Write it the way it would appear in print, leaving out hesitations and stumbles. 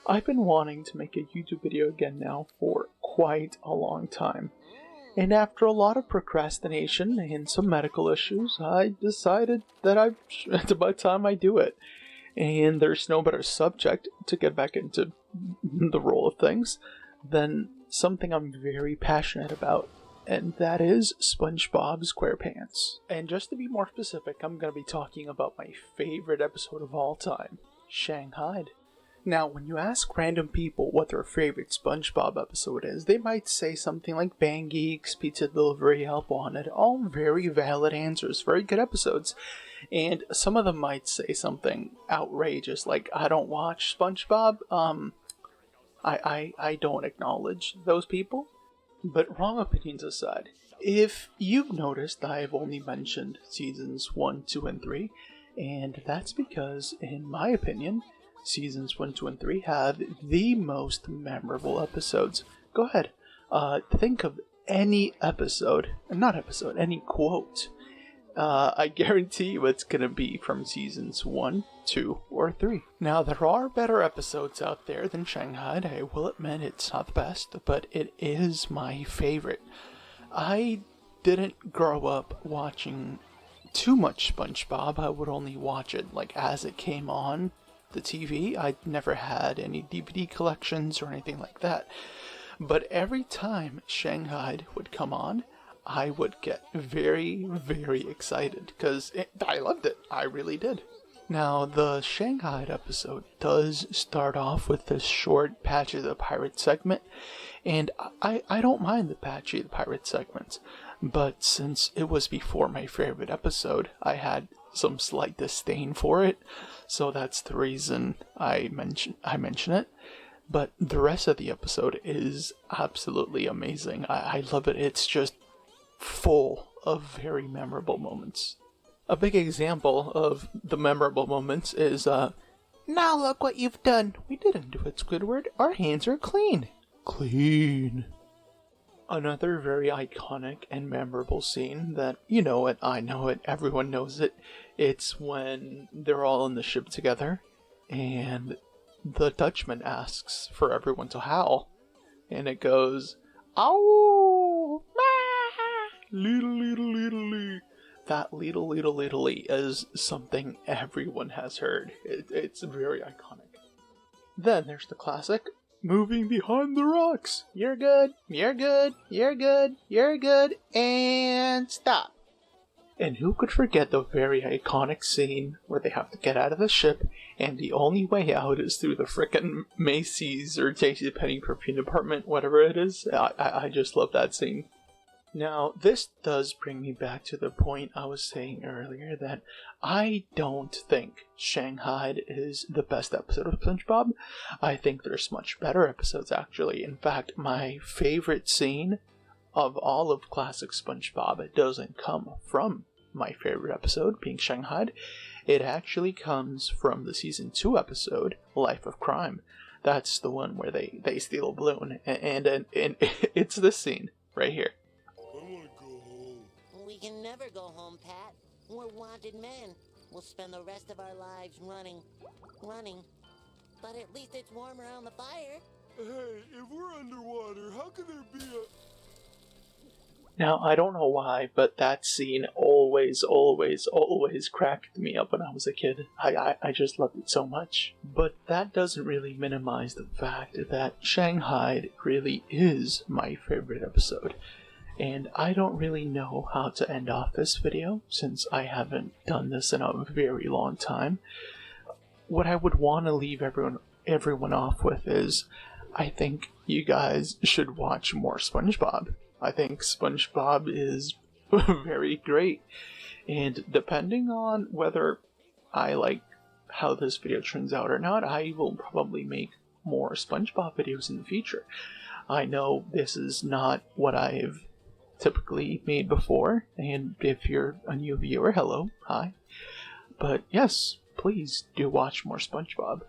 I've been wanting to make a YouTube video again now for quite a long time. And after a lot of procrastination and some medical issues, I decided that it's about time I do it. And there's no better subject to get back into the role of things than something I'm very passionate about, and that is SpongeBob SquarePants. And just to be more specific, I'm going to be talking about my favorite episode of all time, Shanghai. Now, when you ask random people what their favorite SpongeBob episode is, they might say something like Bang Geeks, Pizza Delivery, Help Wanted, all very valid answers, very good episodes. And some of them might say something outrageous like, I don't watch SpongeBob, I don't acknowledge those people. But wrong opinions aside, if you've noticed, I've only mentioned seasons 1, 2, and 3, and that's because, in my opinion, seasons 1, 2, and 3 have the most memorable episodes. Go ahead, think of any any quote. I guarantee you it's gonna be from seasons 1, 2, or 3. Now, there are better episodes out there than Shanghai. I will admit it's not the best, but it is my favorite. I didn't grow up watching too much SpongeBob. I would only watch it as it came on the TV. I never had any DVD collections or anything like that. But every time Shanghai would come on, I would get very, very excited because I loved it. I really did. Now, the Shanghai episode does start off with this short Patchy the Pirate segment, and I don't mind the Patchy the Pirate segments, but since it was before my favorite episode, I had some slight disdain for it, so that's the reason I mention it. But the rest of the episode is absolutely amazing. I love it. It's just full of very memorable moments. A big example of the memorable moments is, now look what you've done. We didn't do it, Squidward. Our hands are clean. Clean. Another very iconic and memorable scene that, you know it, I know it, everyone knows it. It's when they're all in the ship together, and the Dutchman asks for everyone to howl. And it goes, ow! Leedle. That leedle is something everyone has heard. It's very iconic. Then there's the classic, moving behind the rocks. You're good, and stop. And who could forget the very iconic scene where they have to get out of the ship, and the only way out is through the frickin' Macy's or JCPenney perfume department, whatever it is. I just love that scene. Now, this does bring me back to the point I was saying earlier that I don't think Shanghai is the best episode of SpongeBob. I think there's much better episodes, actually. In fact, my favorite scene of all of classic SpongeBob, it doesn't come from my favorite episode, being Shanghai. It actually comes from the season 2 episode, Life of Crime. That's the one where they steal a balloon, and it's this scene right here. We can never go home, Pat. We're wanted men. We'll spend the rest of our lives running. But at least it's warm around the fire. Hey, if we're underwater, how could there be a... Now, I don't know why, but that scene always cracked me up when I was a kid. I just loved it so much. But that doesn't really minimize the fact that Shanghai really is my favorite episode. And I don't really know how to end off this video, since I haven't done this in a very long time. What I would want to leave everyone off with is, I think you guys should watch more SpongeBob. I think SpongeBob is very great, and depending on whether I like how this video turns out or not, I will probably make more SpongeBob videos in the future. I know this is not what I've typically made before, and if you're a new viewer, hello, hi. But yes, please do watch more SpongeBob.